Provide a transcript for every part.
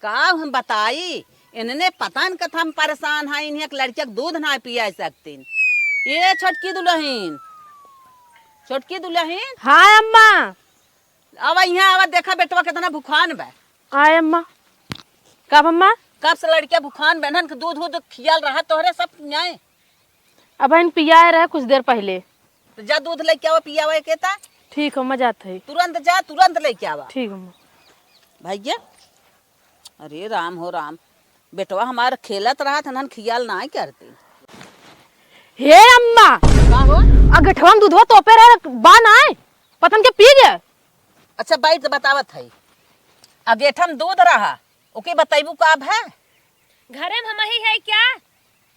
का हम बताई इन्हें पता न कथा हम परेशान है इन्हें लड़किया दूध ना पिया सकती। ये छोटकी दुल्हन हाँ अम्मा। अब यहाँ अब देखा बेटवा कितना भूखान बा। आए अम्मा। कब अम्मा? कब से लड़किया भूखान बहन के दूध दूध खियाल रहा तोहरे सब न्याय। अब इन पिया रहे कुछ देर पहले। तो जा दूध लेके आवा पिया हुआ कहता। ठीक अम्मा जाते है। तुरंत जा तुरंत लेके आवा। ठीक अम्मा। भैया अरे राम हो राम बेटवा हमारा खेलत रहा था नन खियाल ना करती। हे अम्मा का हो? अगठवा में दूधवा तोपे रहे बान आए पतन के पी गए। अच्छा बैठ बतावत है अगेठम दूध रहा ओके बताइबू काब है घरे में हम ही है क्या?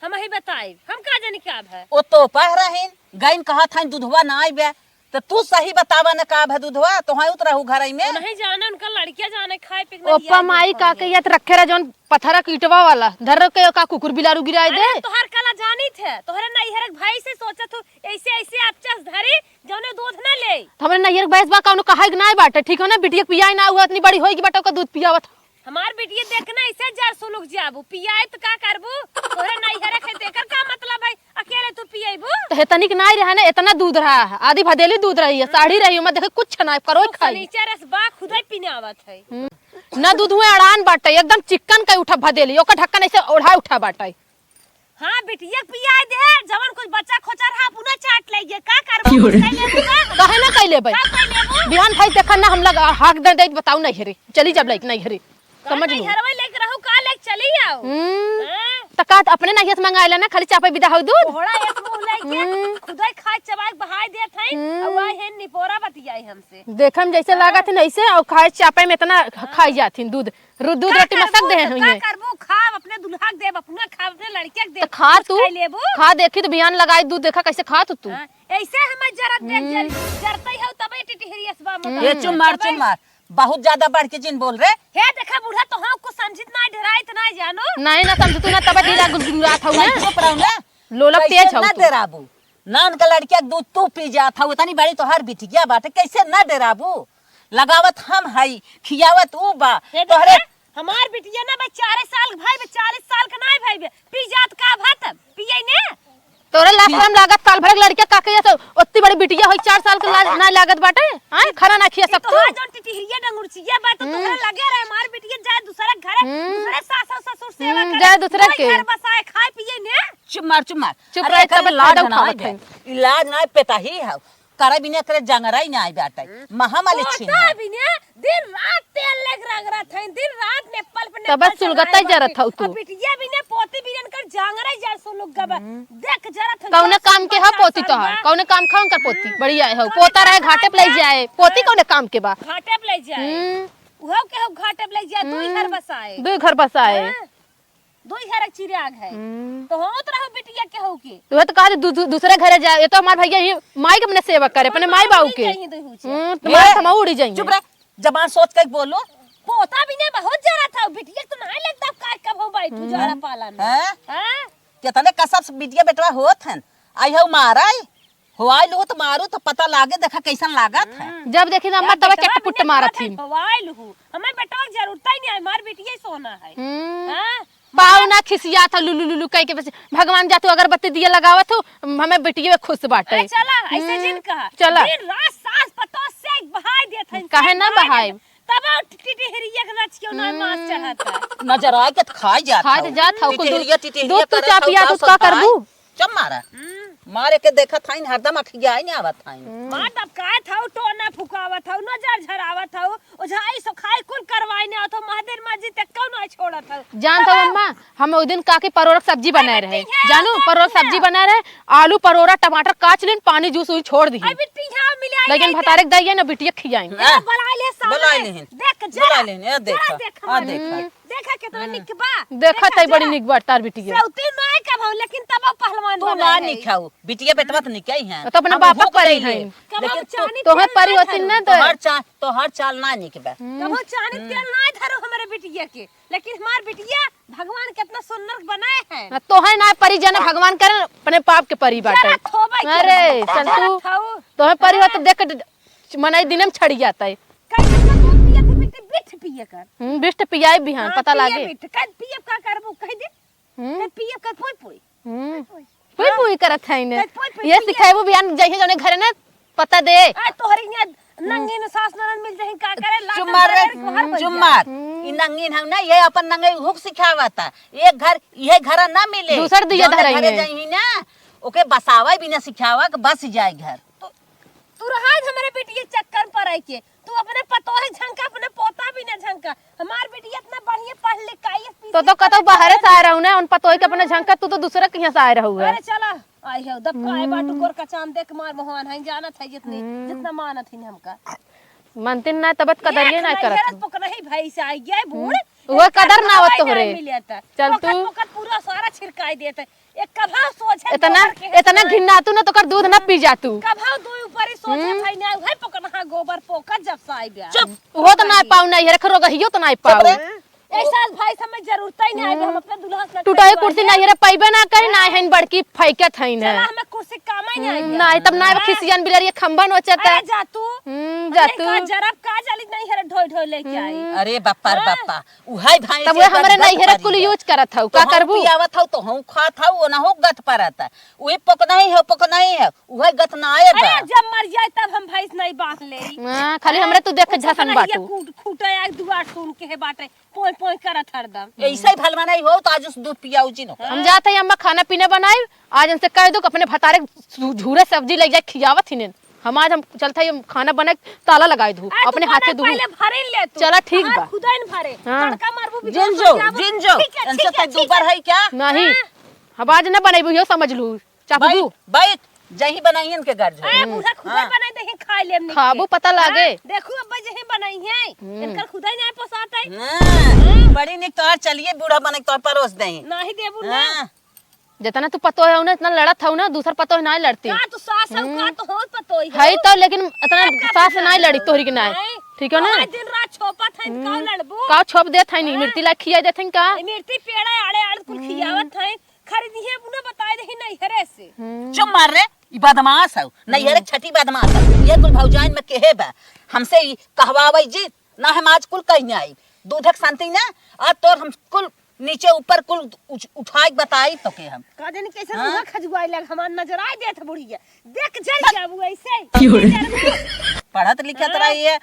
हम ही बताए हम का जाने क्या है। ओ तो पह रहीन गईन कहा था दूधवा ना आई बे तो तू सही बतावा न काब है दूधवा तो हाँ उतरहू घर में नहीं जाने उनका लड़कियां जाने खाए पिकने ओप्पा माई का के या रखे रहे जोन पत्थरा कीटवा वाला धर के का कुकुर बिलारू गिराए दे। तोहर कला जानी थे तोहरे नैहर भाई से सोचत हूं ऐसे ऐसे अपचस धरी जौने दूध ना ले। हमरे नैहर भैंस बा कौनो कहाई ना बाटे ठीक है ना बिटिया पिया ना हुआ इतनी बड़ी होई कि बेटा का दूध पियावत। हमार बेटिया देखना ऐसे जर सुलुक जाबू पियाए तो का करबू तोहरे नैहर के देकर का मतलब है अकेले तू पियाबू। तो तनिक ना रहा ना इतना दूध रहा है आधी भदेली दूध रही है साड़ी रही है मैं देखे कुछ ना करो खाई नीचे रस बा खुदे पीने आवत है। ना दूध में अड़ान बाटे एकदम चिकन का उठा भदेली ओका ढक्कन ऐसे ओढ़ा उठा बाटे। हां बेटिया पियाए दे जवन कुछ बच्चा खोचा रहा पुना चाट लेगे का करबू कहे ना कैले भाई बिहान भाई देखा ना हम लोग हाक दे दे बताऊ नहीं हेरे चली जब लाइक नहीं हेरे समझ लो हरवे लेके रहू का लेके चली आओ। तका अपने नहीं से मंगाइला ना खाली चापे बिदा हो दूध घोड़ा एक मुंह लेके खुदाई खाए चबाए बहाई देत है और वही है निपोरा बतियाई हमसे देखम जैसे लागत है ऐसे और खाए चापे में इतना खाई जाथिन दूध दूध रोटी मसक दे हैं का करबू खाव अपने दुल्हा के देब अपना खाव अपने लड़के के देब तो खा तू खा देखी तो बिहान लगाई दूध देखा कैसे खा तू ऐसे हम जरा देख जरतई हो तबे टिटहरियसबा मत ये चुम्मार बहुत ज्यादा बढ़ के जिन बोल रहे हे देखा बूढ़ा तो हम कुछ समझित ना डराइत ना जानो नहीं ना समझ तू ना तब ढीला गुनगुनात हूं ना चुप रहो ना लोलक तेज हो ना डराबू नान का लड़किया दूध तू पी जात हूं इतनी बड़ी तो हर बिटिया बाटे कैसे ना डराबू लगावत हम हई खियावत ऊ बा तोहरे हमार बिटिया ना भाई 4 साल भाई 40 साल का नहीं भाई पी जात का भात पिए ने तोरे लाखम लागत साल भर लड़के काके ऐसे ओत्ती बड़ी बिटिया होई 4 साल का ना लागत बाटे हां खाना ना खिया सकत तो जो टिटहरिया डंगुरचिया बात तो तोहरा लगे रहे हमार बिटिया जाए दूसरा घर दूसरे सास ससुर सेवा करे जाए दूसरा के घर बसाए खाए पिए ने चुप रह तब लाड उठावत है इलाज ना पेटा ही है करे बिना करे जंगराई ना आई बाटे महामारी छीन होता बिना दिन रात तेल लेग रगड़ा था दिन रात नेपाल पे तब सुलगता जरत हौ तू बिटिया बिना पोती बिना कर जंगराई जर सो लोग गबा देख जरत कौने काम के है पोती तो है कौने काम खाऊं कर पोती बढ़िया है पोता रहे घाटे पे ले जाए पोती कौने काम के बा घाटे पे ले जाए उहो के हो घाटे पे ले जाए दो घर बसाए दो घर बसाए दो घर चिराग है तो हो तो रहो बिटिया के हो के तू तो कहा दूसरे घरे जाए ये तो हमार भैया ही माई के अपने सेवा करे अपने माई बाबू के तुम्हारे थमा उड़ी जाएंगे चुप रह जबान सोच के बोलो पोता भी ने बहुत जरा था बिटिया तो नहीं लगता का कब हो भाई तू जरा पालन हैं कितने कसब बिटिया बेटवा होत हन आई हो मारा होआई लो तो मारू तो पता लागे देखा कैसन लागत है जब देखी ना अम्मा तब चट पुट मारत थी होआई लहू हमें बेटा की जरूरत ही नहीं है मार बिटिया ही सोना है हां पाव ना खिसिया था लुलु लुलु कह के बस भगवान जा तू अगरबत्ती दिया लगावत हो हमें बिटिया खुश बाटे चला ऐसे जिन कहा चला दिन रात सास पतो से बहाई देत है काहे ना बहाई तब टिटहरिया के नाच क्यों ना मास चाहता नजर आ के खाई जाता खा जात हो टिटहरिया दूध तू चा पिया तो का करबू चम मारा मारे के देखा थाइन हरदम अखिया आई नहीं आवत थाइन मां तब काय थाउ तो ना फुकावत थाउ नजर झरावत थाउ ओझाई सो खाई कुल करवाई ने तो महादेव माजी तक कौन ना छोड़त थाउ जानत हो अम्मा हम ओ दिन काके परोरा सब्जी बनाए रहे जानू परोरा सब्जी बनाए रहे आलू परोरा टमाटर काट लेन पानी जूस हुई छोड़ दी अभी पिया मिलाई लेकिन भतारे के दइए ना बिटिया खियाई बुला ले बुला ले देख बुला ले ए देखा आ देखा देखा कितना निक बा देखा तई बड़ी निक बात तार बिटिया सौती नहीं का भाव लेकिन तब पहलवान तो ना निखाऊ बिटिया बेटवा तो निकाई है तो अपने बाप पर ही है लेकिन तो है परी होती ना तो हर चाल ना निकबे कबो चानी तेल नहीं धरो हमारे बिटिया के लेकिन हमार बिटिया भगवान कितना सुंदर बनाए हैं तो है ना परी जाने भगवान करे अपने पाप के परी बाटे अरे चल तू तो है परी हो तो देख मनाई दिन में छड़ी जाता है कैसे दूध पिया थे बेटी बिठ पिए कर बिस्ट पियाई बिहान पता लागे कद पिए का करबू कह दे कद पिए कर पोई पोई पुई पुई करत है ने पोई पोई ये सिखाइबो बिहान जइहे जने घरे ना पता दे आ तोहरी ने नंगी न सास ननद मिल जही का करे लात चुम्मार इ नंगीन हम ना ये अपन नंगे हुक सिखावता एक घर ये घर ना मिले दूसर दिया जौन धरई घरे में। जाई ना ओके बसावा भी ना सिखावा के बस जाए घर तू रहा हमारे बेटी चक्कर पर आई के तू अपने पतो है झंका अपने पोता भी ना झंका हमार बेटी इतना बढ़िया पढ़ लिख के आईएएस तो कतो बाहर से आए रहू ना उन पतोई के अपने झंका तू तो दूसरा कहीं से आए रहू है अरे चला आई है दब काय बाटू गोर का चांद देख मार मोहन है जानत है जितनी जितना मानत है हमका मनतिन ना तबत कदरिए ना करत पक नहीं भाई से आई गए बूढ़ वो कदर ना आवत तोहरे चल चल तू पकड़ पूरा सारा छिड़काई देते एक कभा सोच है इतना घिन्ना तू ना तो कर दूध ना पी जा तू कभा दो ऊपर ही सोच है भाई ना है पकड़ गोबर पोकर जब से आई बे चुप वो तो ना पाऊ नहीं रे खरो गहियो तो ना पाऊ ऐसा भाई समय जरूरत ही नहीं आई हम अपने दुल्हा से टूटाई कुर्सी ना रे पाइबे ना करे ना है बड़की फैके थईन है चला हमें कुर्सी काम ही नहीं आई ना तब ना खिसियन बिलरिए खंबा नोचता अरे जा तू जा तू का जरा का जली नहीं है ढोई ढोई लेके आई अरे बापा रे बापा उहाई भाई तब वो हमरे नहीं हेरे कुल यूज करत हऊ का करबू आवत हौ तो हम खात हौ ना हो गत परत उहे पकना ही है उहे गत ना आए अरे जब मर जाए तब हम भैंस नहीं बांध ले हां खाली हमरे तू देख झसन बाटू खूटे एक दुआर सुन के है बाटे पोय पोय करत हरदम ऐसे ही भलवा नहीं हो तो आज उस दूध पियाऊ जी नो हम जाते हैं अम्मा खाना पीना बनाई आज उनसे कह दो कि अपने भतारे झूरे सब्जी ले जाए खियावत हिने हम आज हम चलते हैं खाना बना ताला लगाए दू अपने हाथे दू पहले भरे ले तू चला ठीक बा खुदा न भरे हाँ। तड़का मारबू भी जिन जो इनसे तक दोबार है क्या नहीं हम आज न बनाई यो समझ लू चापू बैठ जही बनाइयन के घर जो ए बूढ़ा खुदा बनाई दे खा लेम खाबू पता लागे देखो अब्बा जही बनाई है इनकर खुदा नहीं पसात है बड़ी निक तोर चलिए बूढ़ा बने तो परोस देई नहीं देबू ना जितना तू पतो है इतना लड़त हूं ना दूसर पतो है ना लड़ती का तू सास है का तो हो पतोई है तो लेकिन इतना सास से नहीं लड़ी तोहरी के ना ठीक है ना दिन रात छोपत है का लड़बू का छोप देत है नहीं मिर्ती ला खिया देत है का मिर्ती पेड़ा आड़े आड़े कुल खियावत है खरीदी है बुने बताए दे नहीं हरे से चुप मार रे ई बदमाश हौ नहीं हरे छठी बदमाश हौ ये कुल भौजाइन में केहे बा हमसे ई कहवावई जी ना हम आज कुल कहीं आई दूधक शांति ना आज तोर हम कुल नीचे ऊपर कुल उठाई बताई तो के हम का जाने कैसे मुंह खजुआई लग हमार नजर आ देत बुढ़िया देख जल जाबू ऐसे पढ़त लिखत रही है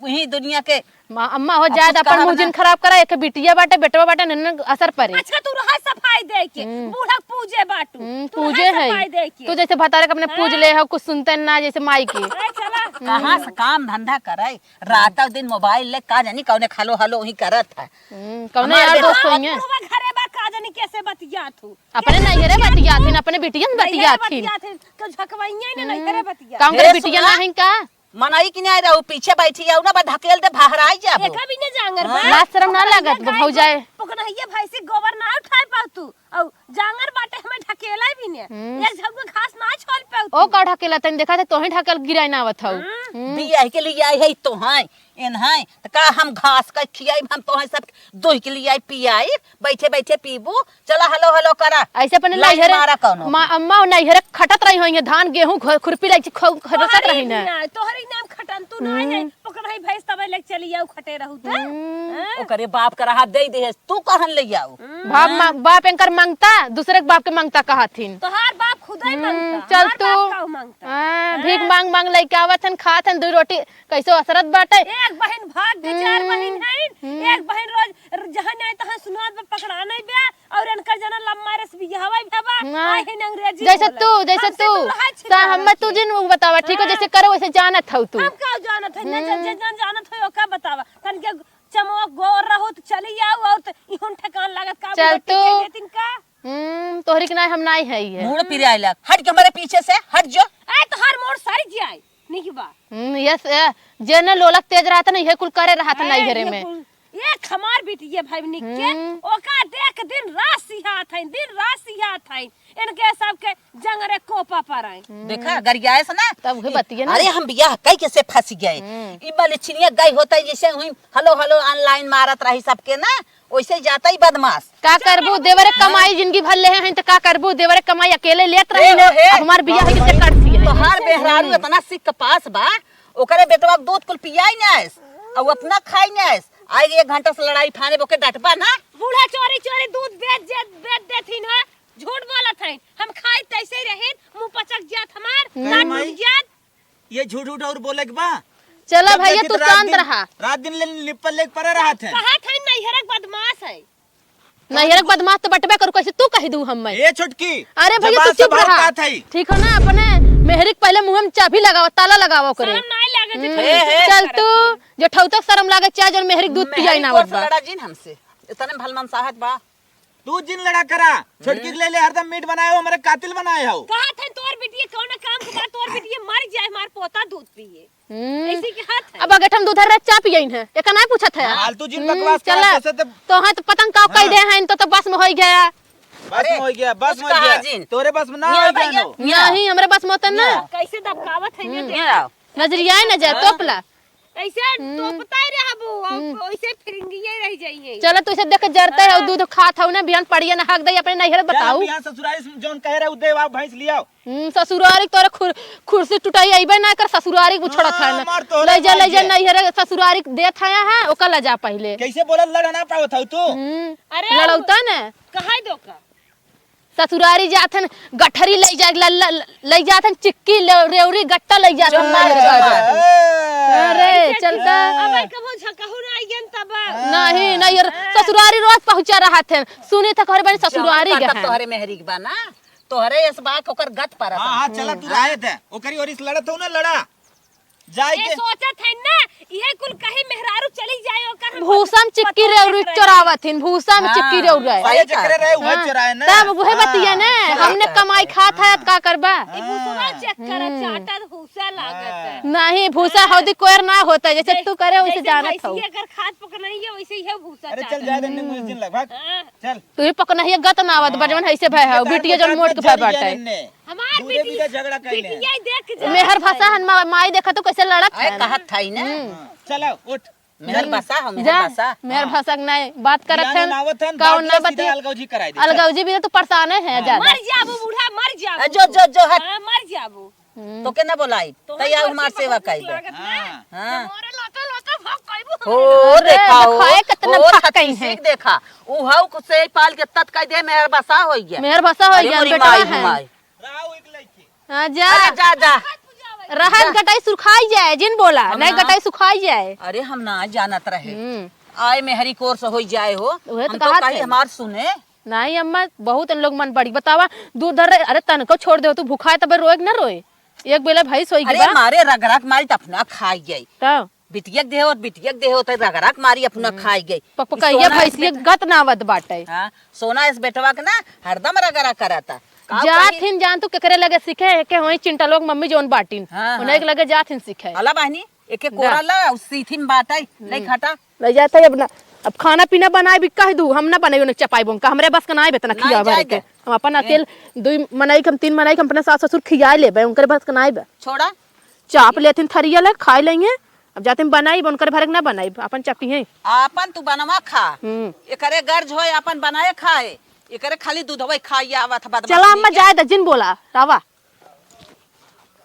वही दुनिया के अम्मा हो जाए अपन मुंह खराब करा एक बिटिया बाटे बेटवा बाटे नन असर पड़े अच्छा तू रहा सफाई दे के बूढ़ा पूजे बाटू पूजे है तू जैसे भतारे के अपने पूज ले हो कुछ सुनते ना जैसे माई के चला कहां से काम धंधा करे रात दिन मोबाइल ले का जानी कौने खालो हलो ही करत है कौने यार दोस्त होंगे घरे बा का जानी कैसे बतिया तू अपने नहीं रे बतिया थी अपने बिटिया बतिया थी तो झकवाइया ने नहीं करे बतिया काम करे बिटिया ना है का मनाई कि नहीं रहू पीछे बैठी आऊ ना बा ढकेल दे बाहर आई जाबो एका भी ने जांगर बा लाज शर्म ना लागत भौ जाए पकनहिया भाई से गोबर ना उठाए पातू औ जांगर बाटे हमें ढकेला भी ने एक झगु घास ना छोड़ पाऊ ओ का ढकेला तन देखा थे तोही ढकेल गिराई ना आवत हौ बिया के लिए आई है तो है इन है तो का हम घास का खियाई हम तो है सब दोही के लिए आई पियाई बैठे बैठे पीबू चला हलो हलो करा ऐसे अपने लाइन नैहरे मारा कौनो मां अम्मा नैहरे खटत रही होंगे धान गेहूं खुरपी लाग खरसत रही ना तोहरी नाम खटन तू ना है पकनहि भैंस तबे लेक चली आऊ खटे रहू त ओकरे बाप का रहा दे दे तू कहन ले आऊ बाप एंकर मांगता दूसरे के बाप के मांगता कहाथिन तोहार बाप खुदे मांगता चल तू मांगता भीख मांग मांग लइके आवतन खातन दो रोटी कैसो असरत बाटे एक बहन भाग दे चार बहन है एक बहन रोज जहां नहीं तहां सुनात में पकड़ा नहीं बे और इनकर जना लम्मा रस बियाहवा भबा आई है अंग्रेजी जैसे तू ता हम तू जिन बतावा ठीक है जैसे करो वैसे जानत हौ तू हम का जानत है न जानत हो का बतावा तन के चमक गोर रहो तो चली आऊ और तो इहुन ठकान लागत का चल तू देतिन का तोहरी के ना हम नहीं है ये मुड़ फिर आइला हट के हमारे पीछे से हट जो ए तो हर मोड़ सारी जाए नहीं बा यस जे न लोलक तेज रहता नहीं है कुल करे रहता नहीं घरे में ये खमार बेटी ये भाई निके ओका देख दिन रात सिहात है इनके सब के जंगरे कोपा पर आए देखा गरियाए से ना तब के बतिया ना अरे हम बियाह कई कैसे फंस गए ई वाले चिड़िया गई होता है जैसे हुई हेलो हेलो ऑनलाइन मारत रही सबके ना वैसे जाता ही बदमाश का करबू देवरे कमाई जिंदगी भर ले हैं तो का करबू देवरे कमाई अकेले लेत रही ना हमार बियाह के करती है तो हर बेहरारू इतना सिक के पास बा ओकरे बेटवा दूध कुल पियाई ना और अपना खाई ना आई 1 घंटा से लड़ाई थाने बोके डटबा ना। बूढ़ा चोरी चोरी दूध बेच देथिन ह, झूठ बोलत है। हम खाई तैसे ही रहे, मुंह पचक जात हमार, दांत माई? टूट जात। ये झूठ और बोले के बा। चला जब भैया देखी तू तो रात शांत दिन- रहा। रात दिन लिपल लेके पड़े रहा थे। कहा था नैहरक बदमाश है। नैहरक बदमाश तो बटबे करू, कैसे तू कह दू हम? ये छुटकी अरे भैया जबान तू से चुप बहुत रहा, बात है। ठीक हो ना? अपने मेहरिक पहले मुंह में चाबी लगाओ, ताला लगाओ करे। शर्म नहीं लागत है, हे, हे, चल तू जो ठौतक शर्म लागे चाहे जन मेहरिक दूध पियाई ना मेहरी कोर बा। से लड़ा जिन हमसे इतने भलमन साहत बा। तू जिन लड़ा करा छुटकी के ले हरदम मीट बनाए हो, हमारे कातिल बनाए हो। कहा था तोर बिटिया कौन काम के बाद तोर बिटिया मर जाए, हमार पोता दूध पिए। ऐसे के हाथ है। अब अगठम दूध रह चा पियइन है, एक ना पूछत है। फालतू जिन बकवास चल करा तो तो हाँ तो पतंग का कह दे हैं तो बस में हो गया। बस में हो गया, बस में उसका हो गया। हाजिन। तोरे बस में ना मियाँ हो गया भैया, नो। नहीं हमरे बस में होता ना, कैसे दबकावत है ये देख। ये आओ। नजरिया न जाए तोपला। ऐसे टोपता ही रहबो, ऐसे फिरंगिए रह जाइए। चलो तू इसे देख के जरते है दूध खात हो ना, बिहान पड़िए ना हक दई अपने नैहर बताऊ। यहाँ ससुराल से जोन कह रहे उदय आप भैंस लियाओ। ससुरारी तोरे खुर्सी टुटाई अइबे ना कर, ससुरारी को छोड़त है मार ना। तोरे ले जा भाई नैहर ससुरारी देत है हां, ओकर ले जा पहले। कैसे बोला लड़ा ना पाओ था तू। अरे लड़ौता ना कहा दो का ससुरारी जाथन गठरी ले जा ले जाथन चिक्की रेवरी गट्टा ले जाथन मार के। अरे चलता अबे कबो झकहु ना आइयन तब। नहीं नहीं ससुरारी रोज पहुंचा रहा थे, सुने था घर बनी ससुरारी जवान गए ताकत तोहरे मेहरी के बा ना, तोहरे इस बात ओकर गत पर हाँ हाँ चला तू राय थे ओकरी और इस लड़त हो ना लड़ा जाए ये के सोचत है ना, ये कुल कहीं मेहरारू चली जाए ओकर हम भूसा में चिक्की रेवरी चोरावथिन, भूसा में चिक्की रेवरी सही चक्कर रहे हुए चुराए ना। तब वही बतिया ना, हमने कमाई खात है का करबा। ई भूसवा चेक कर चाटा भूसा लागत है। नहीं भूसा हौदी कोयर ना होता, जैसे तू करे वैसे जानत हो। जैसे अगर खाद पक नहीं है वैसे ही भूसा अरे चाटा। चल जाए देने मुझे दिन लगभग हाँ। चल तू ही पक नहीं गत नावत बजवन ऐसे भय है बिटिया जन मोट के भय बाटे। हमार दूधे बीते झगड़ा कइले। बिटिया देख जा। मेहर भाषा हन माई देखा तो कैसे लड़त आए है। कहत था ना चलो उठ मेहर बसा हो मेहर जा बसा। मेहर भाषा के नहीं बात करत यानी है नावत है कौन ना सीधा बतिया अलगौजी कराई दे। अलगौजी भी तो परेशान है ज्यादा। मर जाबो बूढ़ा मर जाबो। जो जो जो हट हाँ, मर जाबो। तो के ना बोलाई तैयार हमार सेवा कई दे। हाँ हां मोरे लोटा लोटा भग कइबो। ओ देखा हो खाए कितना ओ फक छत्ती गई है। सीख देखा उ हाउ को से पाल के तत कह दे मेहर बसा हो गया। मेहर भाषा हो अरे गया मोरी बेटा माई है। हुमाई राव एक लइकी हां जा अरे जा जा रहत गटाई सुखाई जाए जिन बोला नहीं गटाई सुखाई जाए। अरे हम ना जानत रहे आए मेहरी कोर्स हो जाए हो उहे तो हम कहत तो कहीं है। हमार सुने नहीं अम्मा बहुत लोग मन बड़ी बतावा दूध धर रहे, अरे तन को छोड़ दे तू भूखा है तब रोए कि ना रोए। एक बेला भाई सोई अरे गया मारे रगरक मारी त अपना खाई गई तो बिटियक दे और बिटियक दे होते रगरक मारी अपना खाई गई। पकपकैया सोना इस भैंसिया गत नावत बाटे। हाँ सोना इस बेटवा के ना हरदम रगरा करता का जाथिन जान तू केकरे लगे सीखे के होई चिंटा लोग मम्मी जोन बाटिन हाँ, उन्हें के लगे जाथिन सीखे अला बहनी एके कोरा ला सीथी में बाटाई नहीं खाता ले जाता है अब खाना पीना बनाए भी कह दू हम ना बनाई उन्हें चपाई बोम का हमरे बस का ना बेतना नहीं खिया भरे जाएगा। के हम अपन अकेल दुई मनाई के हम तीन मनाई के हम अपने सास ससुर खिया लेबे उनकर बस का ना बे छोड़ा चाप लेथिन थरिया ले खाई लेंगे। अब जाते हम बनाई उनकर भरे के ना बनाई अपन चपी है। आपन तू बनवा खा एकरे गर्ज होय अपन बनाए खाए एकरे खाली दूध होय खाई आवत बाद चला अम्मा जाए द जिन बोला रावा